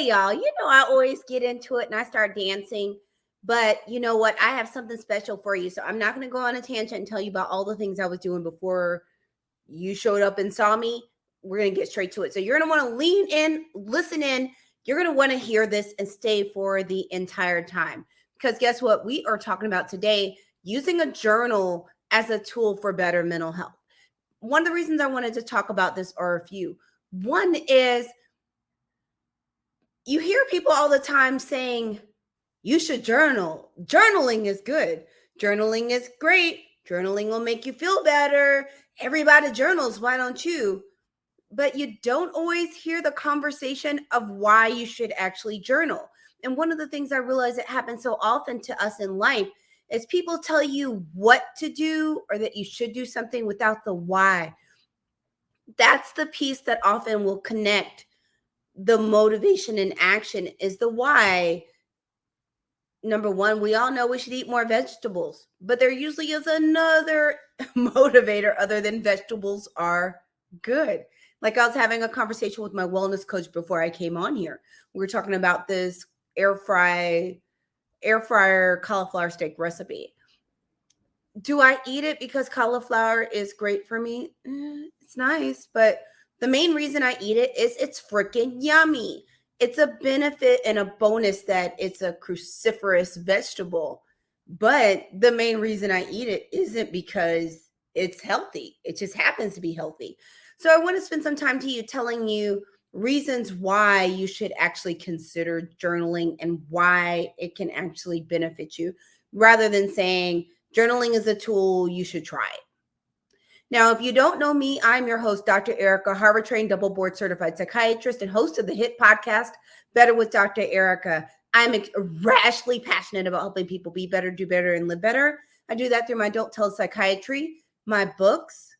Hey, y'all, I always get into it and I start dancing. But you know what? I have something special for you. So I'm not going to go on a tangent and tell you about all the things I was doing before you showed up and saw me. We're going to get straight to it. So you're going to want to lean in, listen in. You're going to want to hear this and stay for the entire time. Because guess what? We are talking about today using a journal as a tool for better mental health. One of the reasons I wanted to talk about this are a few. One is you hear people all the time saying, you should journal. Journaling is good. Journaling is great. Journaling will make you feel better. Everybody journals. Why don't you? But you don't always hear the conversation of why you should actually journal. And one of the things I realize that happens so often to us in life is people tell you what to do or that you should do something without the why. That's the piece that often will connect the motivation and action is the why. Number one, we all know we should eat more vegetables, but there usually is another motivator other than vegetables are good. Like I was having a conversation with my wellness coach before I came on here. We were talking about this air fryer cauliflower steak recipe. Do I eat it because cauliflower is great for me? It's nice, but the main reason I eat it is it's freaking yummy. It's a benefit and a bonus that it's a cruciferous vegetable. But the main reason I eat it isn't because it's healthy. It just happens to be healthy. So I want to spend some time to you telling you reasons why you should actually consider journaling and why it can actually benefit you rather than saying journaling is a tool, you should try it. Now, if you don't know me, I'm your host, Dr. Ericka, Harvard-trained double board certified psychiatrist and host of the hit podcast, Better with Dr. Ericka. I'm rashly passionate about helping people be better, do better, and live better. I do that through my Don't Tell Psychiatry, my books.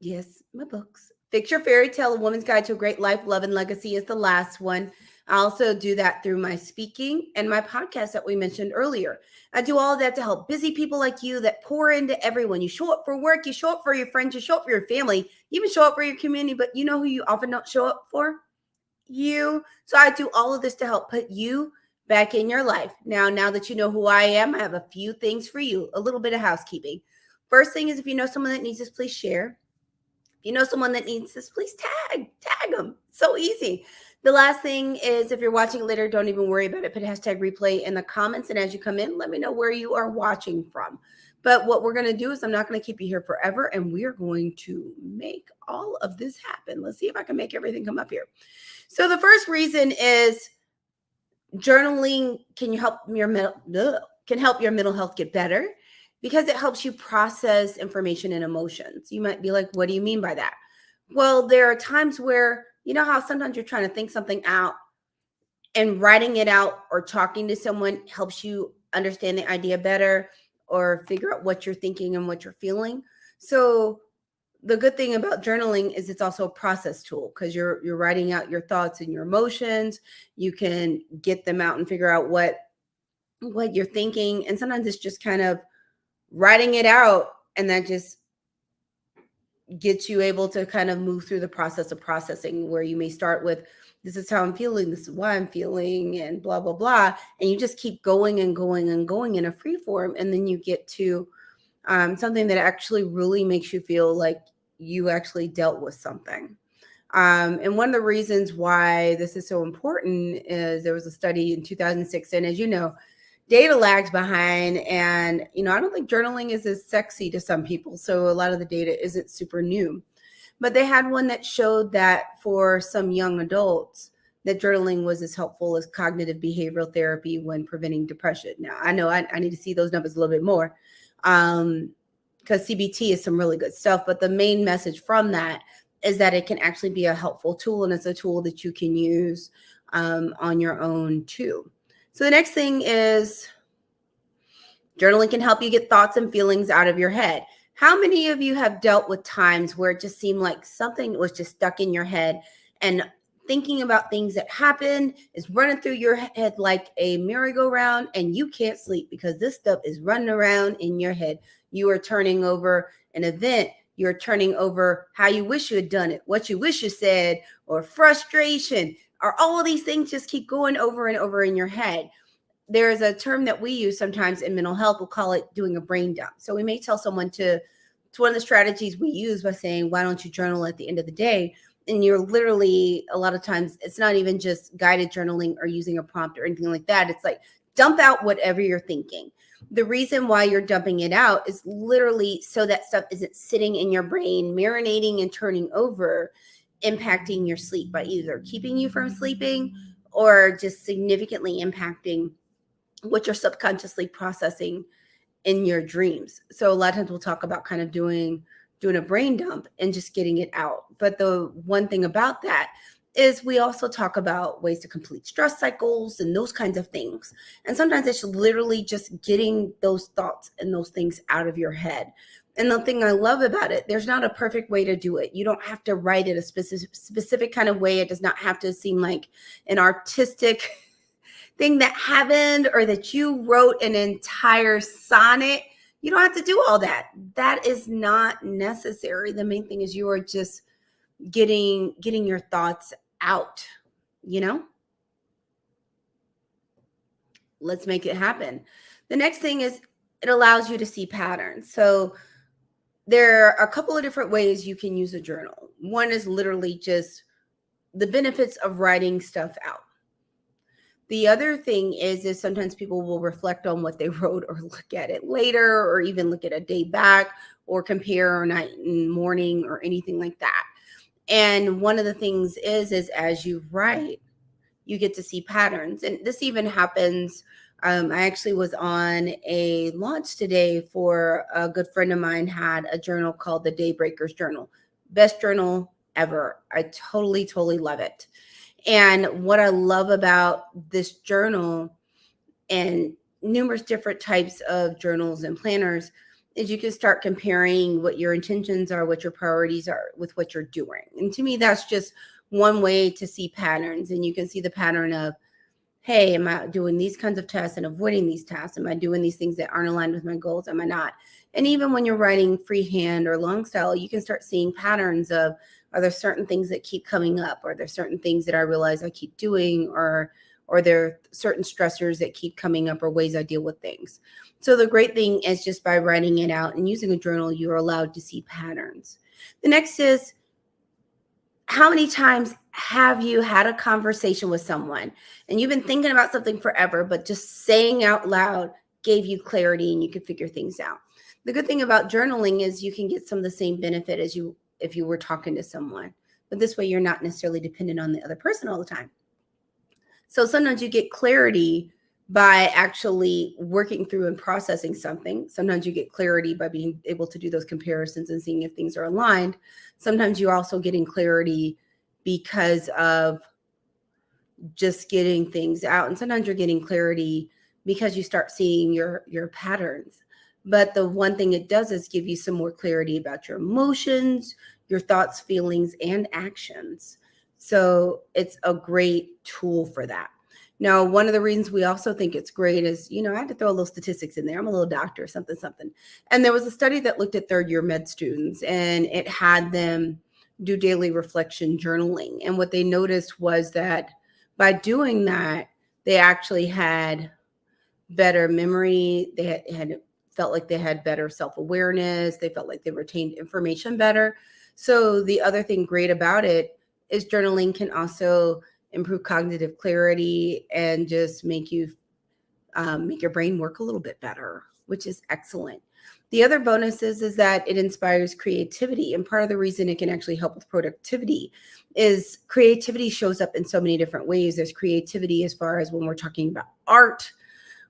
Yes, my books. Fix Your Fairy Tale, A Woman's Guide to a Great Life, Love, and Legacy is the last one. I also do that through my speaking and my podcast that we mentioned earlier. I do all of that to help busy people like you that pour into everyone. You show up for work, you show up for your friends, you show up for your family, you even show up for your community, but you know who you often don't show up for? You. So I do all of this to help put you back in your life. Now that you know who I am, I have a few things for you, a little bit of housekeeping. First thing is if you know someone that needs this, please share. If you know someone that needs this, please tag them. So easy. The last thing is if you're watching later, don't even worry about it. Put hashtag replay in the comments. And as you come in, let me know where you are watching from. But what we're going to do is I'm not going to keep you here forever. And we are going to make all of this happen. Let's see if I can make everything come up here. So the first reason is journaling can help your mental health get better because it helps you process information and emotions. You might be like, what do you mean by that? Well, there are times where, you know how sometimes you're trying to think something out and writing it out or talking to someone helps you understand the idea better or figure out what you're thinking and what you're feeling. So the good thing about journaling is it's also a process tool because you're writing out your thoughts and your emotions. You can get them out and figure out what you're thinking. And sometimes it's just kind of writing it out, and that just gets you able to kind of move through the process of processing, where you may start with, this is how I'm feeling, this is why I'm feeling, and blah, blah, blah. And you just keep going and going and going in a free form. And then you get to something that actually really makes you feel like you actually dealt with something. And one of the reasons why this is so important is there was a study in 2006. And as you know, data lags behind. And, I don't think journaling is as sexy to some people. So a lot of the data isn't super new. But they had one that showed that for some young adults, that journaling was as helpful as cognitive behavioral therapy when preventing depression. Now, I know I need to see those numbers a little bit more because CBT is some really good stuff. But the main message from that is that it can actually be a helpful tool, and it's a tool that you can use on your own too. So the next thing is journaling can help you get thoughts and feelings out of your head. How many of you have dealt with times where it just seemed like something was just stuck in your head, and thinking about things that happened is running through your head like a merry-go-round, and you can't sleep because this stuff is running around in your head? You are turning over an event. You're turning over how you wish you had done it, what you wish you said, or frustration, Or all of these things just keep going over and over in your head. There's a term that we use sometimes in mental health. We'll call it doing a brain dump. So we may tell someone to, it's one of the strategies we use by saying, why don't you journal at the end of the day? And you're literally, a lot of times, it's not even just guided journaling or using a prompt or anything like that. It's like, dump out whatever you're thinking. The reason why you're dumping it out is literally so that stuff isn't sitting in your brain, marinating and turning over, impacting your sleep by either keeping you from sleeping or just significantly impacting what you're subconsciously processing in your dreams. So a lot of times we'll talk about kind of doing a brain dump and just getting it out. But the one thing about that is we also talk about ways to complete stress cycles and those kinds of things. And sometimes it's literally just getting those thoughts and those things out of your head. And the thing I love about it, there's not a perfect way to do it. You don't have to write it a specific kind of way. It does not have to seem like an artistic thing that happened or that you wrote an entire sonnet. You don't have to do all that. That is not necessary. The main thing is you are just getting your thoughts out, you know? Let's make it happen. The next thing is it allows you to see patterns. So there are a couple of different ways you can use a journal. One is literally just the benefits of writing stuff out. The other thing is sometimes people will reflect on what they wrote or look at it later or even look at a day back or compare night and morning or anything like that. And one of the things is as you write, you get to see patterns. And this even happens. I actually was on a launch today for a good friend of mine had a journal called the Daybreakers Journal. Best journal ever. I totally love it. And what I love about this journal and numerous different types of journals and planners is you can start comparing what your intentions are, what your priorities are with what you're doing. And to me, that's just one way to see patterns. And you can see the pattern of, hey, am I doing these kinds of tasks and avoiding these tasks? Am I doing these things that aren't aligned with my goals? Am I not? And even when you're writing freehand or long style, you can start seeing patterns of, are there certain things that keep coming up? Are there certain things that I realize I keep doing? Or there are certain stressors that keep coming up or ways I deal with things? So the great thing is just by writing it out and using a journal, you're allowed to see patterns. The next is, how many times have you had a conversation with someone and you've been thinking about something forever, but just saying out loud gave you clarity and you could figure things out? The good thing about journaling is you can get some of the same benefit as you if you were talking to someone, but this way you're not necessarily dependent on the other person all the time. So sometimes you get clarity by actually working through and processing something. Sometimes you get clarity by being able to do those comparisons and seeing if things are aligned. Sometimes you're also getting clarity because of just getting things out. And sometimes you're getting clarity because you start seeing your patterns. But the one thing it does is give you some more clarity about your emotions, your thoughts, feelings, and actions. So it's a great tool for that. Now, one of the reasons we also think it's great is, I had to throw a little statistics in there. I'm a little doctor, something. And there was a study that looked at third year med students and it had them do daily reflection journaling. And what they noticed was that by doing that, they actually had better memory. They had felt like they had better self-awareness. They felt like they retained information better. So the other thing great about it is journaling can also improve cognitive clarity and just make you make your brain work a little bit better, which is excellent. The other bonus is that it inspires creativity. And part of the reason it can actually help with productivity is creativity shows up in so many different ways. There's creativity as far as when we're talking about art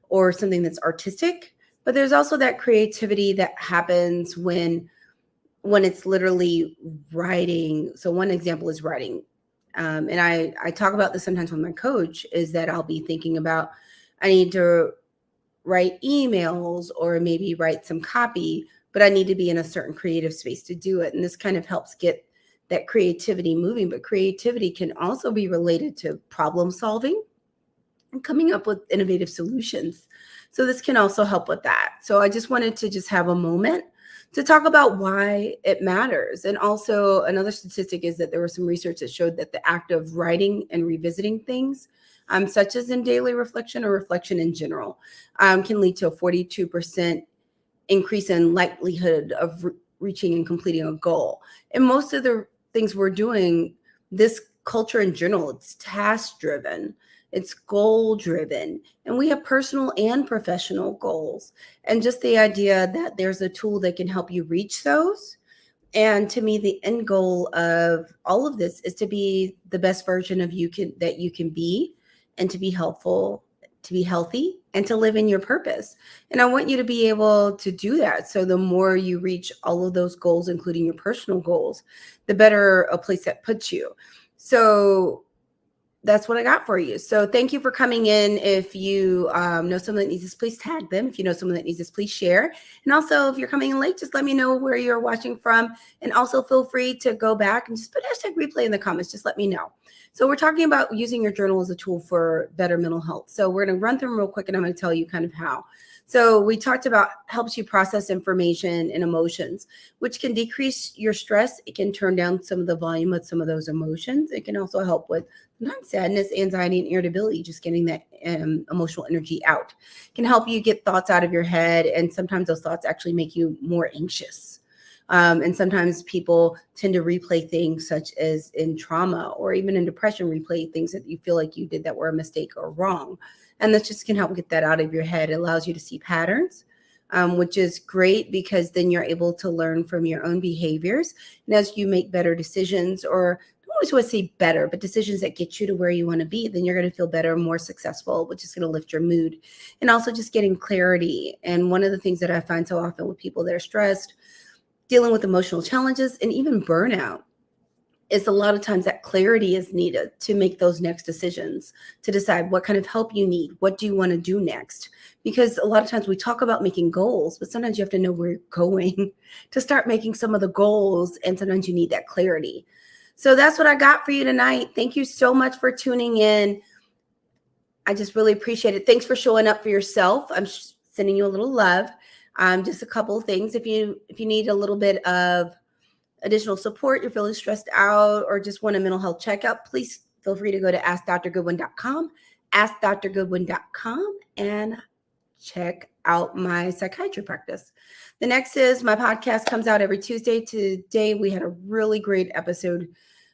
or something that's artistic, but there's also that creativity that happens when it's literally writing. So one example is writing. And I talk about this sometimes with my coach, is that I'll be thinking about, I need to write emails or maybe write some copy, but I need to be in a certain creative space to do it. And this kind of helps get that creativity moving. But creativity can also be related to problem solving and coming up with innovative solutions. So this can also help with that. So I just wanted to just have a moment to talk about why it matters. And also, another statistic is that there was some research that showed that the act of writing and revisiting things, such as in daily reflection or reflection in general, can lead to a 42% increase in likelihood of reaching and completing a goal. And most of the things we're doing, this culture in general, it's task driven, it's goal driven, and we have personal and professional goals. And just the idea that there's a tool that can help you reach those. And to me, the end goal of all of this is to be the best version of that you can be, and to be helpful, to be healthy, and to live in your purpose. And I want you to be able to do that. So the more you reach all of those goals, including your personal goals, the better a place that puts you. So that's what I got for you. So thank you for coming in. If you know someone that needs this, please tag them. If you know someone that needs this, please share. And also, if you're coming in late, just let me know where you're watching from. And also feel free to go back and just put #replay in the comments. Just let me know. So we're talking about using your journal as a tool for better mental health. So we're going to run through them real quick, and I'm going to tell you kind of how. So we talked about helps you process information and emotions, which can decrease your stress. It can turn down some of the volume of some of those emotions. It can also help with sadness, anxiety, and irritability, just getting that emotional energy out. It can help you get thoughts out of your head. And sometimes those thoughts actually make you more anxious. And sometimes people tend to replay things such as in trauma or even in depression, replay things that you feel like you did that were a mistake or wrong. And this just can help get that out of your head. It allows you to see patterns, which is great because then you're able to learn from your own behaviors. And as you make better decisions, or I don't always want to say better, but decisions that get you to where you want to be, then you're going to feel better, more successful, which is going to lift your mood. And also just getting clarity. And one of the things that I find so often with people that are stressed, dealing with emotional challenges, and even burnout, is a lot of times that clarity is needed to make those next decisions, to decide what kind of help you need. What do you want to do next? Because a lot of times we talk about making goals, but sometimes you have to know where you're going to start making some of the goals. And sometimes you need that clarity. So that's what I got for you tonight. Thank you so much for tuning in. I just really appreciate it. Thanks for showing up for yourself. I'm sending you a little love. Just a couple of things. If you need a little bit of additional support, you're feeling stressed out, or just want a mental health checkup, please feel free to go to AskDrGoodwin.com, AskDrGoodwin.com, and check out my psychiatry practice. The next is my podcast comes out every Tuesday. Today, we had a really great episode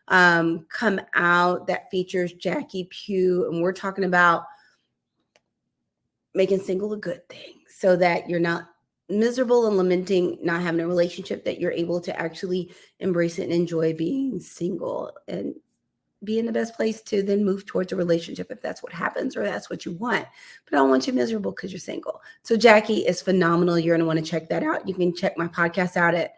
come out that features Jackie Pugh, and we're talking about making single a good thing so that you're not miserable and lamenting not having a relationship, that you're able to actually embrace it and enjoy being single and be in the best place to then move towards a relationship if that's what happens or that's what you want. But I don't want you miserable because you're single. So Jackie is phenomenal. You're going to want to check that out. You can check my podcast out at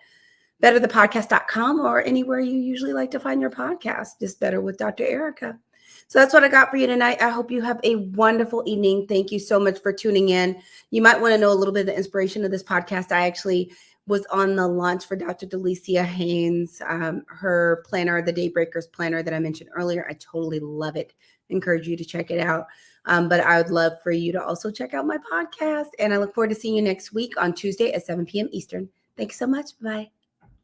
betterthepodcast.com or anywhere you usually like to find your podcast. Just Better with Dr. Ericka. So that's what I got for you tonight. I hope you have a wonderful evening. Thank you so much for tuning in. You might want to know a little bit of the inspiration of this podcast. I actually was on the launch for Dr. Delicia Haynes, her planner, the Daybreakers planner that I mentioned earlier. I totally love it. Encourage you to check it out. But I would love for you to also check out my podcast. And I look forward to seeing you next week on Tuesday at 7 p.m. Eastern. Thanks so much. Bye.